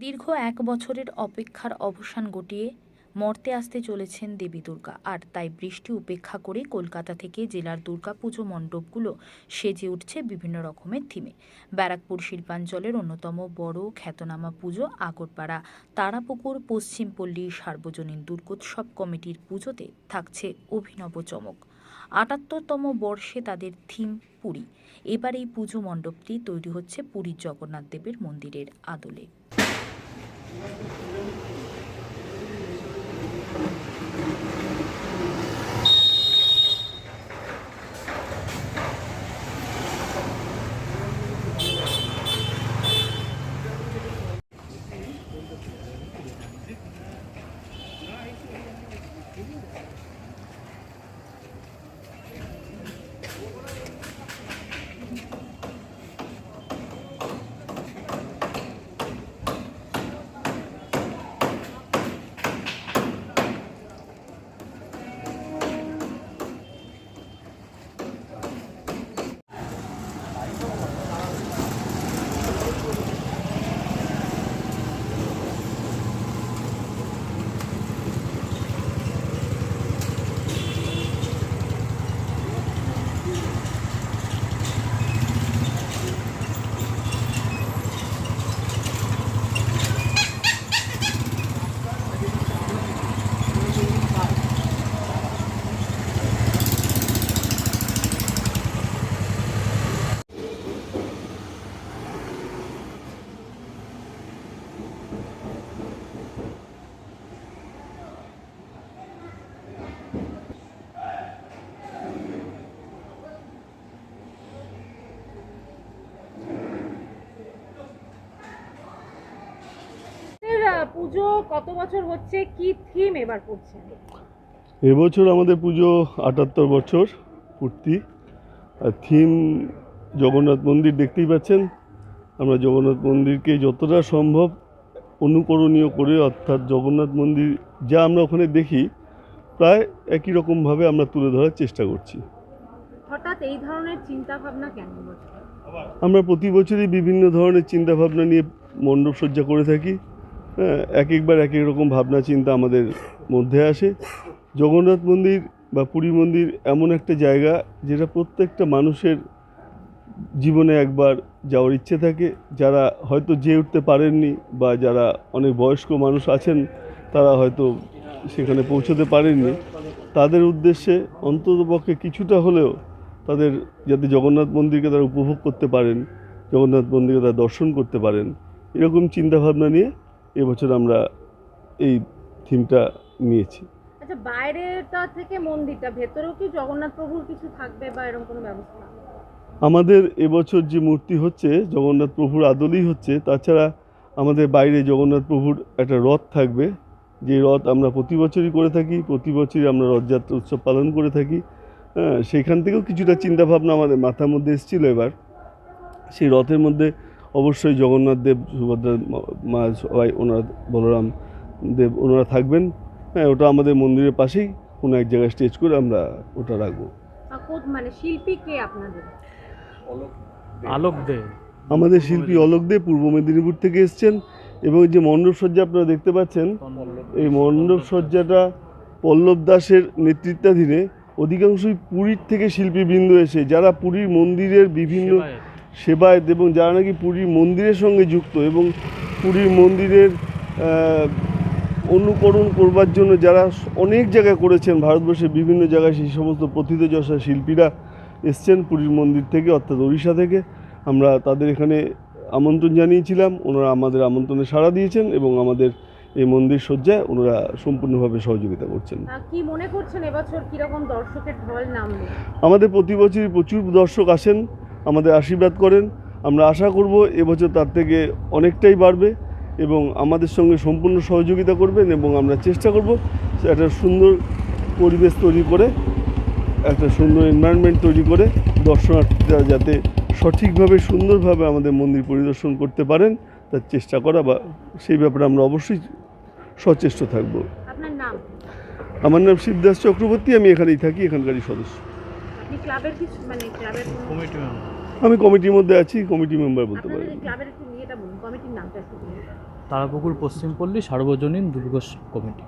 দীর্ঘ ১ বছরের অপেক্ষার অবসান ঘটিয়ে মর্তে আসতে চলেছেন দেবী দুর্গা। আর তাই বৃষ্টি উপেক্ষা করে কলকাতা থেকে জেলার দুর্গাপুজো মণ্ডপগুলো সেজে উঠছে বিভিন্ন রকমের থিমে। ব্যারাকপুর শিল্পাঞ্চলের অন্যতম বড় খ্যাতনামা পুজো আগরপাড়া তারাপুকুর পশ্চিমপল্লী সার্বজনীন দুর্গোৎসব কমিটির পুজোতে থাকছে অভিনব চমক। ৭৮তম বর্ষে তাদের থিম পুরী। এবার এই পুজো মণ্ডপটি তৈরি হচ্ছে পুরীর জগন্নাথ দেবের মন্দিরের আদলে। পুজো কত বছর হচ্ছে, কি থিম এবার করছেন? এবছর আমাদের পুজো ৭৮ বছর পূর্তি। আর থিম জগন্নাথ মন্দির দেখতেই পাচ্ছেন। আমরা জগন্নাথ মন্দিরকে যতটা সম্ভব অনুকরণীয় করে, অর্থাৎ জগন্নাথ মন্দির যা আমরা ওখানে দেখি প্রায় একই রকমভাবে আমরা তুলে ধরার চেষ্টা করছি। হঠাৎ এই ধরনের চিন্তা ভাবনা কেন? আমরা প্রতি বছরই বিভিন্ন ধরনের চিন্তাভাবনা নিয়ে মণ্ডপ সজ্জা করে থাকি। এক একবার এক এক রকম ভাবনা চিন্তা আমাদের মধ্যে আসে। জগন্নাথ মন্দির বা পুরী মন্দির এমন একটা জায়গা যেটা প্রত্যেকটা মানুষের জীবনে একবার যাওয়ার ইচ্ছে থাকে। যারা হয়তো যেয়ে উঠতে পারেননি বা যারা অনেক বয়স্ক মানুষ আছেন তারা হয়তো সেখানে পৌঁছতে পারেননি, তাদের উদ্দেশ্যে অন্ততপক্ষে কিছুটা হলেও তাদের যাতে জগন্নাথ মন্দিরকে তারা উপভোগ করতে পারেন, জগন্নাথ মন্দিরকে তারা দর্শন করতে পারেন, এরকম চিন্তাভাবনা নিয়ে এবছর আমরা এই থিমটা নিয়েছি। আচ্ছা, বাইরেটা থেকে মন্দিরটা, ভেতরেও কি জগন্নাথ প্রভুর কিছু থাকবে বা এরকম কোনো ব্যবস্থা? আমাদের এবছর যে মূর্তি হচ্ছে জগন্নাথ প্রভুর আদলেই হচ্ছে। তাছাড়া আমাদের বাইরে জগন্নাথ প্রভুর একটা রথ থাকবে, যে রথ আমরা প্রতি বছরই করে থাকি। প্রতি বছরই আমরা রথযাত্রা উৎসব পালন করে থাকি। সেখান থেকেও কিছুটা চিন্তাভাবনা আমাদের মাথার মধ্যে এসেছিল। এবার সেই রথের মধ্যে অবশ্যই জগন্নাথ দেব, সুভদ্রা মা, সবাই ওনারা, বলরাম দেব ওনারা থাকবেন। ওটা আমাদের মন্দিরের পাশেই কোনো এক জায়গায় স্টেজ করে আমরা ওটা রাখবো। মানে শিল্পী কে আপনাদের? আলোক দে। আমাদের শিল্পী অলোক দে পূর্ব মেদিনীপুর থেকে এসছেন। এবং যে মণ্ডপ সজ্জা আপনারা দেখতে পাচ্ছেন, এই মণ্ডপ সজ্জাটা পল্লব দাসের নেতৃত্বাধীনে অধিকাংশই পুরীর থেকে শিল্পীবৃন্দ এসে, যারা পুরীর মন্দিরের বিভিন্ন সেবায় এবং যারা নাকি পুরীর মন্দিরের সঙ্গে যুক্ত এবং পুরীর মন্দিরের অনুকরণ করবার জন্য যারা অনেক জায়গায় করেছেন, ভারতবর্ষের বিভিন্ন জায়গায় সেই সমস্ত প্রথিতযশা শিল্পীরা এসছেন পুরীর মন্দির থেকে, অর্থাৎ ওড়িশা থেকে। আমরা তাদের এখানে আমন্ত্রণ জানিয়েছিলাম, ওনারা আমাদের আমন্ত্রণে সাড়া দিয়েছেন এবং আমাদের এই মন্দির সজ্জায় ওনারা সম্পূর্ণভাবে সহযোগিতা করছেন। কি মনে করছেন এবছর কিরকম দর্শকের ঢল নামবে? আমাদের প্রতি বছরই প্রচুর দর্শক আসেন, আমাদের আশীর্বাদ করেন। আমরা আশা করব এবছর তার থেকে অনেকটাই বাড়বে এবং আমাদের সঙ্গে সম্পূর্ণ সহযোগিতা করবেন এবং আমরা চেষ্টা করব একটা সুন্দর পরিবেশ তৈরি করে, একটা সুন্দর এনভায়রনমেন্ট তৈরি করে দর্শনার্থীরা যাতে সঠিকভাবে সুন্দরভাবে আমাদের মন্দির পরিদর্শন করতে পারেন তার চেষ্টা করা, বা সেই ব্যাপারে আমরা অবশ্যই সচেষ্ট থাকব। আপনার নাম? আমার নাম শিবদাস চক্রবর্তী, আমি এখানেই থাকি, এখানকারই সদস্য। আপনি ক্লাবের কিছু, মানে ক্লাবের কমিটি মেম্বার? আমি কমিটির মধ্যে আছি, কমিটি মেম্বার বলতে পারি। ক্লাবের একটু ইয়েটা বলুন, কমিটির নামটা একটু বলুন। তারাপুকুর পশ্চিমপল্লী সার্বজনীন দুর্গোৎসব কমিটি।